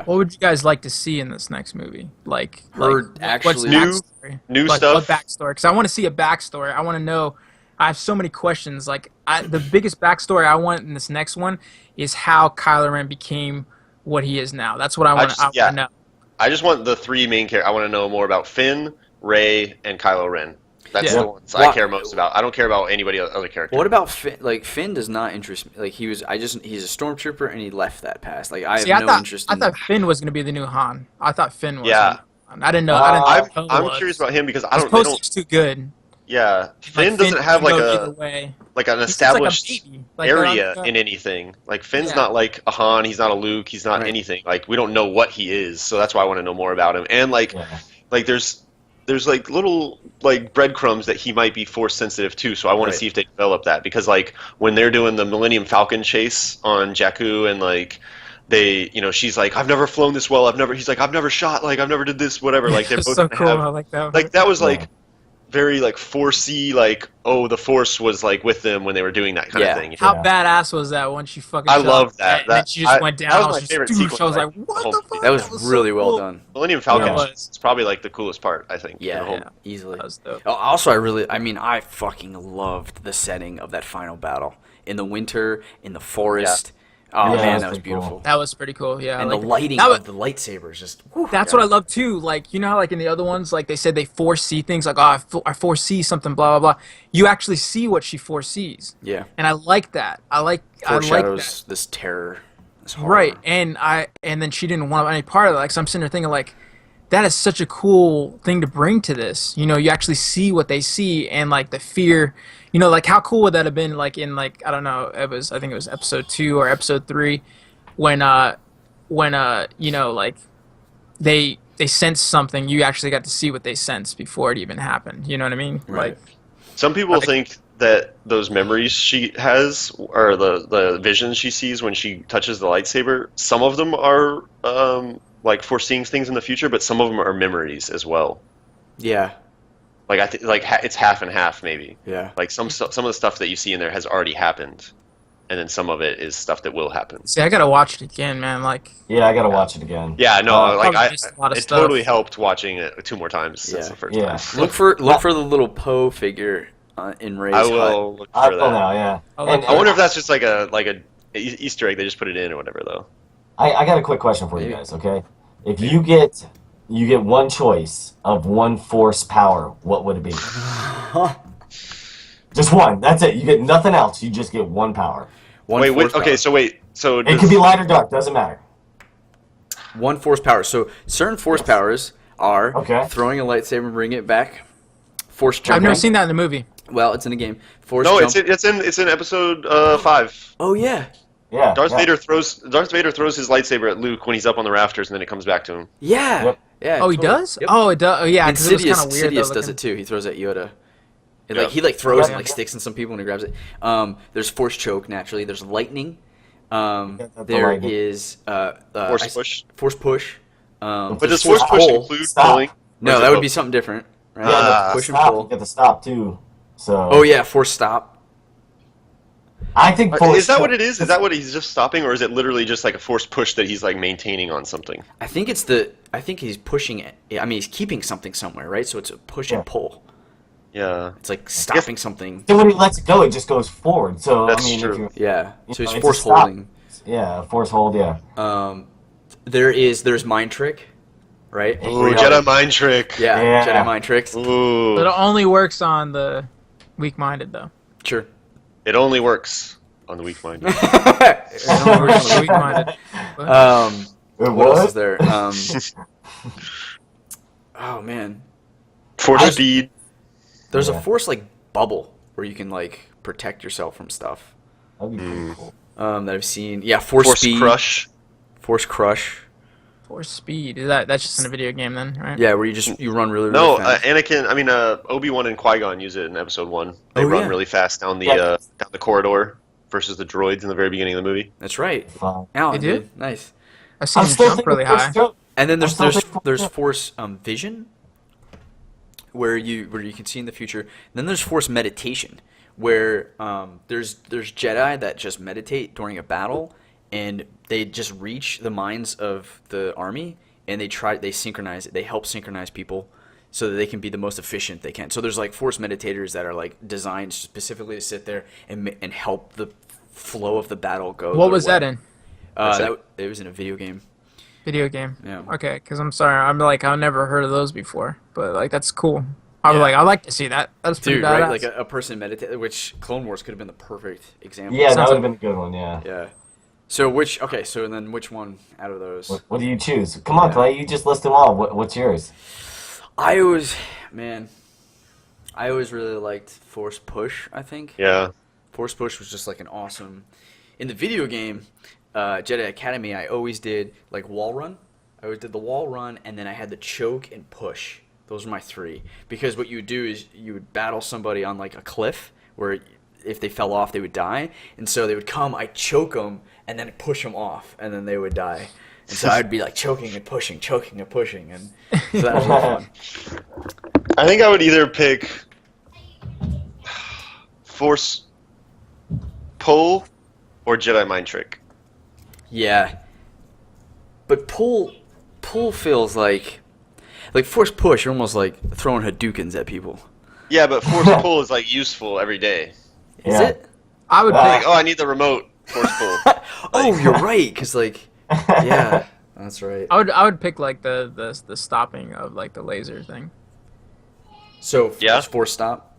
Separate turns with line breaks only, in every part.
What would you guys like to see in this next movie? What's
actually
New
like what
stuff.
backstory? Because I want to see a backstory. I want to know. I have so many questions. The biggest backstory I want in this next one is how Kylo Ren became what he is now. That's what I want. I want to know.
I just want the three main characters. I want to know more about Finn, Rey, and Kylo Ren. That's the ones I care most about. I don't care about anybody other character.
What about Finn? Like Finn does not interest me. Like he's a stormtrooper and he left that past. Like I have no interest.
I thought Finn was going to be the new Han. I thought Finn was.
Yeah.
I didn't know. I didn't know
I'm curious about him because I don't.
He's too good.
Yeah, Finn doesn't have like an established area in anything. Like Finn's not like a Han. He's not a Luke. He's not anything. Like we don't know what he is. So that's why I want to know more about him. And like there's like little like breadcrumbs that he might be force sensitive too, so I want to see if they develop that, because like when they're doing the Millennium Falcon chase on Jakku and like she's like, I've never flown this well, he's like, I've never shot, like I've never did this, whatever, like they're both
so cool. I like that.
Like that was like very like forcey, like the force was like with them when they were doing that kind of thing.
How badass was that when she fucking
I loved that.
And she just went down.
That was my favorite sequence.
I was like, what the fuck?
That was really well done.
Millennium Falcon is probably like the coolest part, I think.
Easily.
That was dope.
Also, I fucking loved the setting of that final battle in the winter, in the forest. Oh man, that was beautiful.
Cool. That was pretty cool. Yeah,
and the lighting of the lightsabers just.
That's what I love too. Like how like in the other ones, like they said they foresee things. Like I foresee something. Blah blah blah. You actually see what she foresees.
Yeah.
And I like that. I like that.
This terror. This horror.
Right. And then she didn't want any part of it. Like so I'm sitting there thinking like, that is such a cool thing to bring to this. You actually see what they see and like the fear. Like how cool would that have been? Like in I don't know. I think it was episode 2 or episode 3, when like they sense something. You actually got to see what they sensed before it even happened. You know what I mean?
Right.
Like
some people think that those memories she has, or the visions she sees when she touches the lightsaber, some of them are like foreseeing things in the future, but some of them are memories as well.
Yeah.
Like I think it's half and half maybe.
Yeah.
Like some of the stuff that you see in there has already happened, and then some of it is stuff that will happen.
See, I gotta watch it again, man. Like.
Yeah, I gotta watch it again.
Yeah, no,
it
totally helped watching it 2 more times since the first time.
Look for the little Poe figure in Rey's hut.
I will look for that.
Now, yeah.
I wonder if that's just like a Easter egg. They just put it in or whatever, though.
I got a quick question for you guys. Okay, if you get one choice of one force power, what would it be? Just one. That's it. You get nothing else. You just get one power.
So
it could be light or dark. Doesn't matter.
One force power. So certain force powers are throwing a lightsaber and bringing it back. Force jumping.
I've never seen that in the movie.
Well, it's in a game. Force
jump.
It's
in episode 5.
Oh yeah.
Yeah.
Darth Vader throws his lightsaber at Luke when he's up on the rafters, and then it comes back to him.
Yeah.
Yep.
Yeah.
Oh, he does? Yep. Oh, it does. Oh, yeah.
And Sidious does it too. He throws at Yoda. He throws and sticks in some people when he grabs it. There's force choke naturally. There's lightning. There is
force push.
Force push.
But does force push include pulling?
No, that would be something different. Right?
Yeah,
push and pull.
You get the stop too. So.
Oh yeah, force stop.
I think
is that what it is? Is that what he's just stopping, or is it literally just like a force push that he's like maintaining on something?
I think he's pushing it. I mean, he's keeping something somewhere, right? So it's a push and pull.
Yeah.
It's like stopping something.
Then when he lets it go, it just goes forward. So
that's
I mean,
true.
So he's force holding.
Yeah, force hold. Yeah.
There's mind trick, right?
Ooh, Jedi mind trick.
Yeah, Jedi mind tricks.
Ooh.
But it only works on the weak-minded, though.
Sure.
It only works on the weak-minded.
It only works on the weak-minded.
What else is there? Oh man.
Force speed.
There's a force bubble where you can protect yourself from stuff.
That'd be pretty cool.
That I've seen. Yeah, force speed.
Crush.
Force crush.
Force speed. That's just in a video game then, right?
Yeah, where you run really fast.
Obi-Wan and Qui-Gon use it in episode 1. They run really fast down the corridor versus the droids in the very beginning of the movie.
That's right.
Alan,
they did?
Nice.
I've seen them jump really high.
And then there's force vision, where you can see in the future. And then there's force meditation, where there's Jedi that just meditate during a battle, and they just reach the minds of the army, and they synchronize it. They help synchronize people so that they can be the most efficient they can. So there's like force meditators that are like designed specifically to sit there and help the flow of the battle go.
What was that in?
It was in a video game.
Video game.
Yeah.
Okay, because I'm sorry, I've never heard of those before, but like that's cool. I'd like to see that. That's pretty badass.
Right? Like a person meditate, which Clone Wars could have been the perfect example.
Yeah, that would have been a good one. Yeah.
Yeah. So so then which one out of those?
What do you choose? Come on, Clay, you just list them all. What's yours?
I always really liked Force Push, I think.
Yeah.
Force Push was just like an awesome. In the video game, Jedi Academy, I always did like wall run. I always did the wall run, and then I had the choke and push. Those are my 3. Because what you would do is you would battle somebody on like a cliff where if they fell off, they would die. And so they would come, I'd choke them, and then push them off, and then they would die. And so I'd be like choking and pushing, and so that was really fun.
I think I would either pick Force Pull or Jedi Mind Trick.
Yeah. But pull feels like Force Push, you're almost like throwing Hadoukens at people.
Yeah, but Force Pull is like useful every day.
Is it?
I would
like, I need the remote. Force Pull.
Oh, you're right, because like, yeah, that's right.
I would pick like the stopping of like the laser thing.
So Force Stop.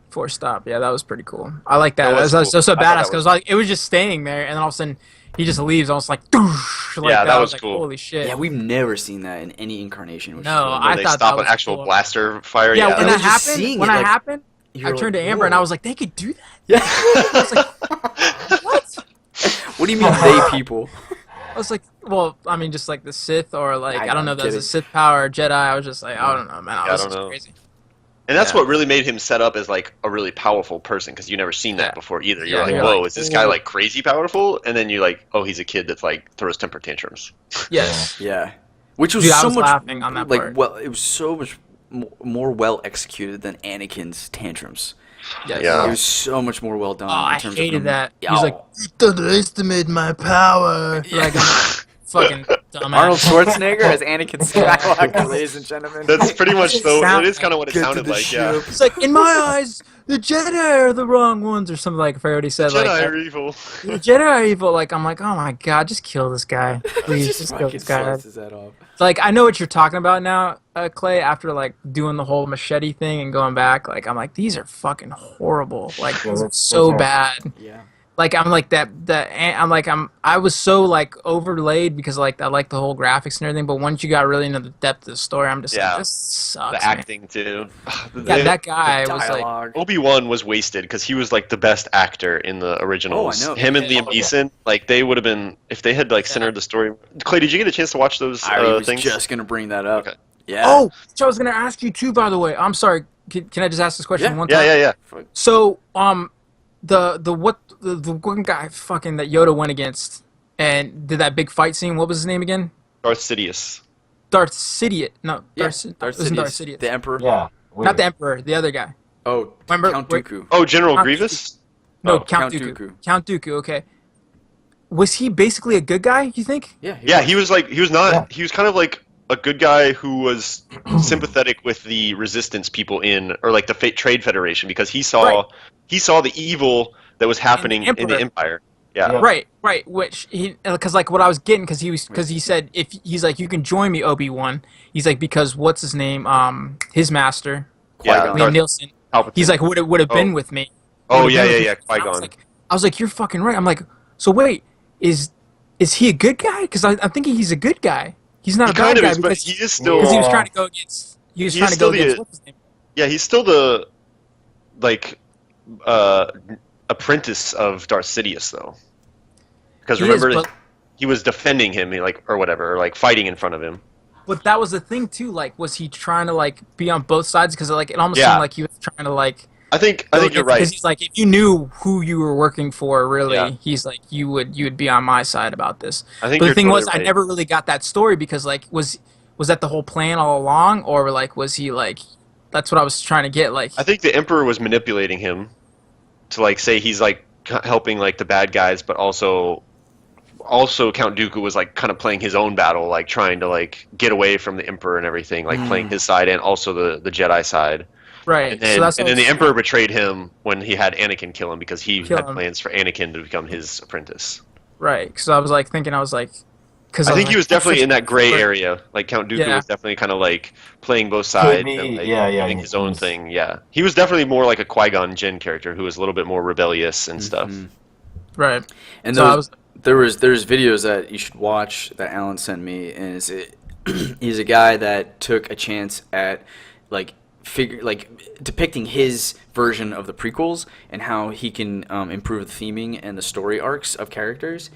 Force Stop, yeah, that was pretty cool. I like that. That was
cool.
so badass because like it was just staying there, and then all of a sudden he just leaves, almost like, doosh, like
yeah, that was
like,
cool.
Holy shit!
Yeah, we've never seen that in any incarnation. Which
No,
is
I
they
thought
stop
that was
an actual
cool.
blaster fire.
Yeah,
Yeah,
when
I
that
was just
happened,
seeing
when
it,
that
like,
happened, I
you're
turned
like,
to Amber and
whoa.
I was like, they could do that.
Yeah.
I was like, what?
What do you mean they people?
I was like, well, I mean, just like the Sith or like I don't know,
I'm
there's a
kidding.
Sith power or Jedi. I was just like, I don't know, man.
I
was
don't
just
know.
crazy.
and that's
Yeah.
what really made him set up as like a really powerful person because you never seen that
Yeah.
before either. You're
Yeah,
like,
you're
whoa,
like,
is this guy like crazy powerful? And then you're like, oh, he's a kid that's like throws temper tantrums.
Yes.
Yeah, which was
Dude, I
so
was
much
laughing on that
like
part.
well, it was so much more well executed than Anakin's tantrums.
Yes.
Yeah.
It was so much more well done.
Oh, I
in terms
hated
of
that.
Yeah,
He's like, you underestimate my power. Like, fucking dumbass.
Arnold Schwarzenegger as Anakin Skywalker, ladies and gentlemen.
That's pretty much though.
Sound-
It is kind of what it
Get to
sounded
the
like. Yeah,
ship.
It's like, in my eyes, the Jedi are the wrong ones, or something like I already said.
Jedi
like,
are evil.
the Jedi are evil. Like, I'm like, oh my god, just kill this guy, please, just kill
Fucking
this guy.
slices his head off.
Like, I know what you're talking about now, Clay. After like doing the whole machete thing and going back, like, I'm like, these are fucking horrible. Like,
Yeah, that's
so
right.
bad.
Yeah.
Like, I'm like I was so like overlaid because like I like the whole graphics and everything, but once you got really into the depth of the story, I'm just
Yeah.
like, this sucks.
The
man.
acting too.
Yeah, that guy was like,
Dialogue.
Obi-Wan was wasted because he was like the best actor in the originals.
Oh, I know.
Him and
Yeah.
Liam Neeson, like they would have been if they had like centered the story. Clay, did you get a chance to watch those
I was
things?
just gonna bring that up.
Okay.
Yeah.
oh, so I was gonna ask you too. By the way, I'm sorry. Can I just ask this question
Yeah.
one time?
Yeah.
So, the one guy fucking that Yoda went against and did that big fight scene. What was his name again?
Darth Sidious.
Darth Sidious. No,
Yeah.
Darth Sidious.
The Emperor.
Yeah.
Not the Emperor. The other guy.
Oh,
Remember-
Count
wait.
Dooku.
Oh, General
Count
Grievous.
No,
Oh,
Count
Count
Dooku.
Dooku.
Count Dooku. Okay. Was he basically a good guy? You think?
Yeah.
Yeah, he was not.
Yeah.
He was kind of like a good guy who was sympathetic with the resistance people in, or like the Trade Federation, because he saw the evil that was happening in the
Emperor.
Empire. Yeah.
Yeah.
Right. Which because like what I was getting because he said if he's like you can join me Obi-Wan. He's like because what's his name his master
Yeah,
Qui-Gon.
Liam
Darth
Nielsen.
Palpatine.
He's like would have been
Oh.
with me.
Oh,
Would've
yeah,
been with
yeah,
me.
yeah,
And
Qui-Gon.
I was like you're fucking right. I'm like so wait is he a good guy? Because I'm thinking he's a good guy. He's not
He
a bad
kind of
guy
is, but
because
he is still.
he was trying to go against. He was
He
trying
is
to go
still the-
against what's his name?
Yeah, he's still the like apprentice of Darth Sidious, though. Because
He
remember,
is, but-
he was defending him, like or whatever, or like fighting in front of him.
But that was the thing too. Like, was he trying to like be on both sides? Because like it almost
Yeah.
seemed like he was trying to like.
I think you're right.
Because he's like, if you knew who you were working for, really,
Yeah.
he's like, you would be on my side about this.
I think
But the
you're
thing
totally
was, I
right.
never really got that story because like, was that the whole plan all along, or like, was he like, that's what I was trying to get. Like,
I think the Emperor was manipulating him to like say he's like helping like the bad guys, but also also Count Dooku was like kind of playing his own battle, like trying to like get away from the Emperor and everything, like playing his side and also the Jedi side.
Right.
And then the Emperor betrayed him when he had Anakin kill him because he had plans for Anakin to become his apprentice.
Right. Because I was like thinking, because
I think he was definitely in that gray area. Like Count Dooku was definitely kind of like playing both sides and like doing his own thing. Yeah, he was definitely more like a Qui-Gon Jinn character who was a little bit more rebellious and stuff.
Right.
And so there's videos that you should watch that Alan sent me, and he's a guy that took a chance at like depicting his version of the prequels and how he can improve the theming and the story arcs of characters.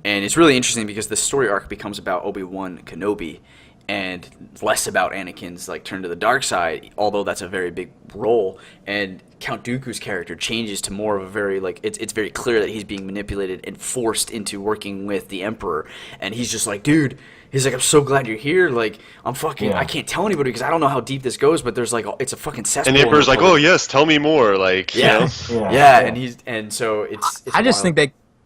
And it's really interesting because the story arc becomes about Obi-Wan Kenobi and less about Anakin's like turn to the dark side, although that's a very big role. And Count Dooku's character changes to more of a very like it's very clear that he's being manipulated and forced into working with the Emperor. And he's just like, dude, he's like, I'm so glad you're here. Like, I can't tell anybody because I don't know how deep this goes, but there's like it's a fucking cesspool.
And the Emperor's like, oh yes, tell me more. Like,
yeah,
you know?
And so it's
I just think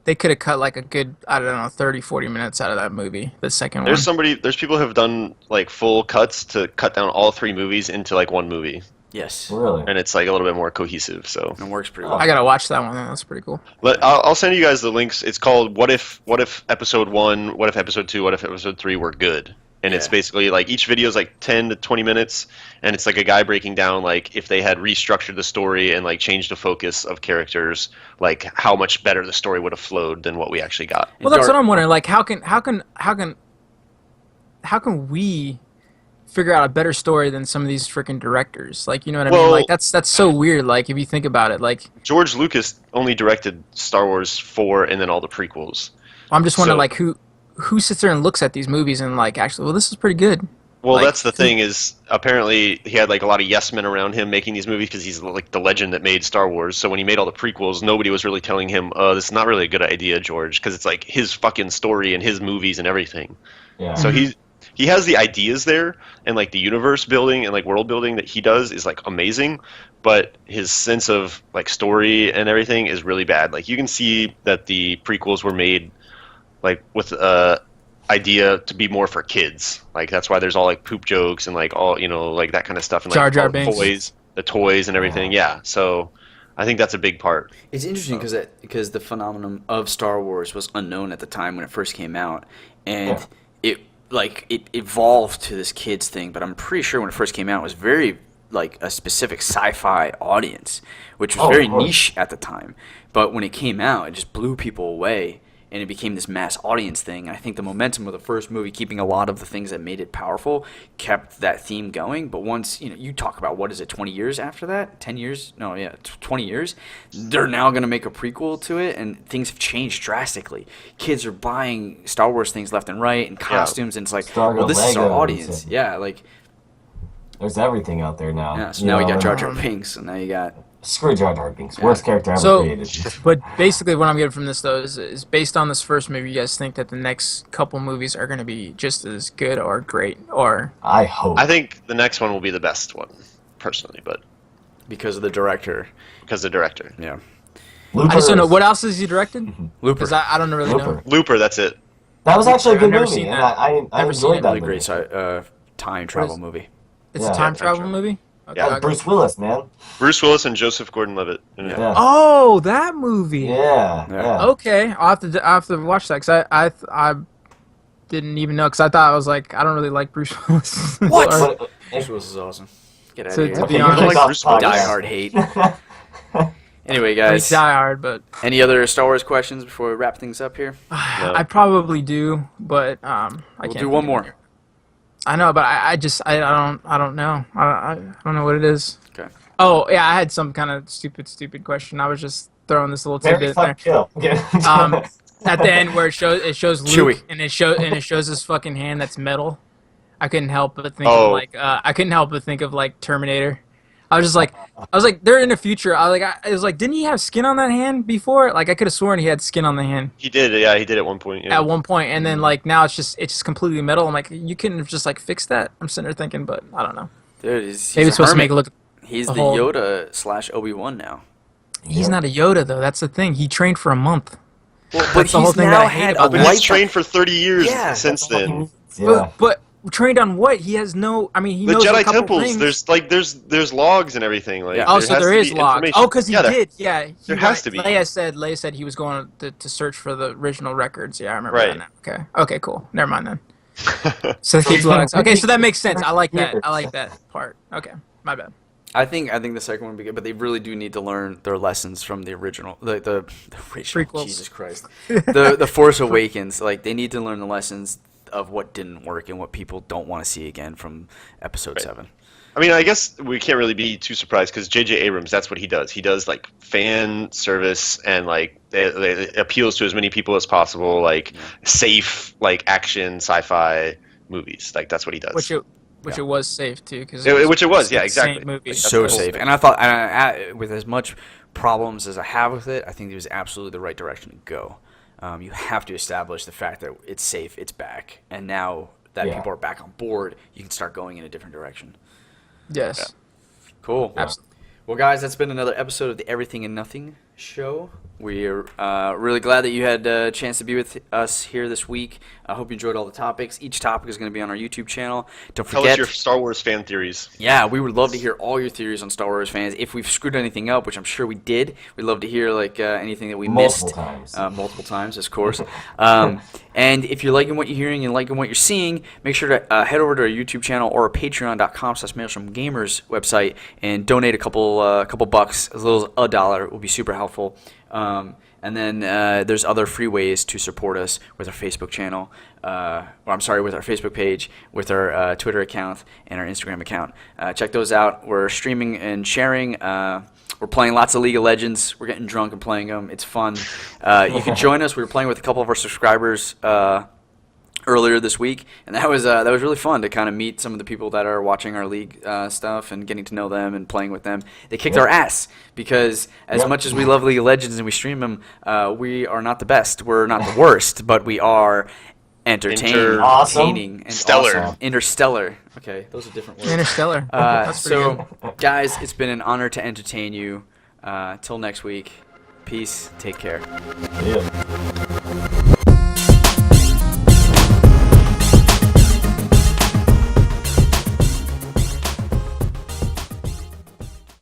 they could have cut like a good, I don't know, 30, 40 minutes out of that movie, the second one.
There's people who have done like full cuts to cut down all 3 movies into like one movie.
Yes.
Really?
And it's like a little bit more cohesive, so.
It works pretty well.
I gotta watch that one. That's pretty cool.
I'll send you guys the links. It's called What If Episode 1, What If Episode 2, What If Episode 3 were good? And it's basically like each video is like 10 to 20 minutes, and it's like a guy breaking down like if they had restructured the story and like changed the focus of characters, like how much better the story would have flowed than what we actually got.
Well, that's what I'm wondering. Like, how can we figure out a better story than some of these freaking directors? Like, you know what I mean? Like, that's so weird. Like, if you think about it, like
George Lucas only directed Star Wars 4 and then all the prequels.
I'm just wondering, like, who sits there and looks at these movies and like, actually, well, this is pretty good.
Well,
like,
that's the thing is apparently he had like a lot of yes men around him making these movies because he's like the legend that made Star Wars. So when he made all the prequels, nobody was really telling him, this is not really a good idea, George, because it's like his fucking story and his movies and everything. Yeah. So he has the ideas there, and like the universe building and like world building that he does is like amazing, but his sense of like story and everything is really bad. Like you can see that the prequels were made like with idea to be more for kids. Like that's why there's all like poop jokes and like all, you know, like that kind of stuff and like
Jar Jar Binks.
the toys and everything. Yeah. So I think that's a big part.
It's interesting because the phenomenon of Star Wars was unknown at the time when it first came out, and it evolved to this kids thing. But I'm pretty sure when it first came out, it was very like a specific sci-fi audience, which was very niche at the time. But when it came out, it just blew people away. And it became this mass audience thing. I think the momentum of the first movie, keeping a lot of the things that made it powerful, kept that theme going. But once, you talk about, 20 years after that? 10 years? No, yeah, 20 years. They're now going to make a prequel to it, and things have changed drastically. Kids are buying Star Wars things left and right, and costumes, and it's like, well, this is our audience. Yeah, like...
There's everything out there now.
Yeah, so now we got Jar Jar Binks, and now you got...
Screw Jar Jar Binks. Worst character ever created.
But basically what I'm getting from this, though, is based on this first movie, you guys think that the next couple movies are going to be just as good or great? Or
I hope.
I think the next one will be the best one, personally, but...
Because of the director.
Yeah.
Looper. I just don't know. What else has he directed?
Looper.
Because I don't really know.
Looper, that's it.
That was actually a good movie. And I enjoyed that
really great time travel movie.
It's a time travel movie?
Okay, yeah, Bruce Willis, man.
Bruce Willis and Joseph Gordon-Levitt.
Yeah. Oh, that movie.
Yeah.
Okay, I'll have to watch that because I didn't even know because I thought I was like I don't really like Bruce Willis.
What? Bruce Willis is awesome. Get out of here.
To be honest,
like Bruce Willis. Die Hard hate. Anyway, guys.
Die Hard, but
any other Star Wars questions before we wrap things up here?
No. I probably do, but I can't
do one more.
I know, but I don't know. I don't know what it is.
Okay.
Oh yeah, I had some kind of stupid question. I was just throwing this little tidbit there. At the end where it shows Luke
Chewie.
and it shows his fucking hand that's metal. I couldn't help but think of like Terminator. I was like, they're in the future. I was like, didn't he have skin on that hand before? Like, I could have sworn he had skin on the hand.
He did, yeah, he did at one point. Yeah.
At one point, and then like now it's just completely metal. I'm like, you couldn't have just like fixed that. I'm sitting there thinking, but I don't know.
Dude,
maybe it's supposed to make it look.
He's the Yoda / Obi-Wan now.
He's not a Yoda though. That's the thing. He trained for a month.
Well, but
the whole
he's
thing
now
that I hate
had a
about
But
him.
he's trained for 30 years since then.
Yeah.
But trained on what? He has no. I mean, he
The
knows a
Jedi
couple
temples.
things.
There's logs and everything. Like,
Yeah.
Oh,
there
so
has
there
to
is
be
logs.
information.
Oh, because he
Yeah,
did. Yeah,
there has to be.
Leia said he was going to search for the original records. Yeah, I remember
Right.
that now. Okay. Okay. Cool. Never mind then. So he keeps logs. Okay, so that makes sense. I like that. I like that part. Okay, my bad.
I think the second one would be good, but they really do need to learn their lessons from the original, the original.
Prequels.
Jesus Christ, the Force Awakens. Like they need to learn the lessons of what didn't work and what people don't want to see again from Episode 7.
I mean, I guess we can't really be too surprised because J.J. Abrams, that's what he does. He does like fan service and like it appeals to as many people as possible, like safe, like action, sci-fi movies. Like that's what he does.
Which it was safe too, because
which it was, yeah, exactly.
Movie.
So safe, and I thought with as much problems as I have with it, I think it was absolutely the right direction to go. You have to establish the fact that it's safe, it's back, and now that people are back on board, you can start going in a different direction.
Yes.
Yeah. Cool.
Absolutely.
Well, guys, that's been another episode of the Everything and Nothing Show. We're really glad that you had a chance to be with us here this week. I hope you enjoyed all the topics. Each topic is going to be on our YouTube channel. Don't forget.
Tell us your Star Wars fan theories.
Yeah, we would love to hear all your theories on Star Wars fans. If we've screwed anything up, which I'm sure we did, we'd love to hear anything that we missed. Multiple times, of course. And if you're liking what you're hearing and liking what you're seeing, make sure to head over to our YouTube channel or our patreon.com/MaelstromGamers website and donate a couple bucks, as little as $1 will be super helpful. And then there's other free ways to support us with our Facebook channel, with our Facebook page, with our Twitter account, and our Instagram account. Check those out. We're streaming and sharing. We're playing lots of League of Legends. We're getting drunk and playing them. It's fun. You can join us. We were playing with a couple of our subscribers earlier this week, and that was really fun to kind of meet some of the people that are watching our league stuff and getting to know them and playing with them. They kicked our ass because as much as we love League of Legends and we stream them, we are not the best. We're not the worst, but we are entertaining and
stellar.
Awesome. Interstellar. Okay, those are different words.
Interstellar.
So, guys, it's been an honor to entertain you. Till next week, peace. Take care.
Yeah.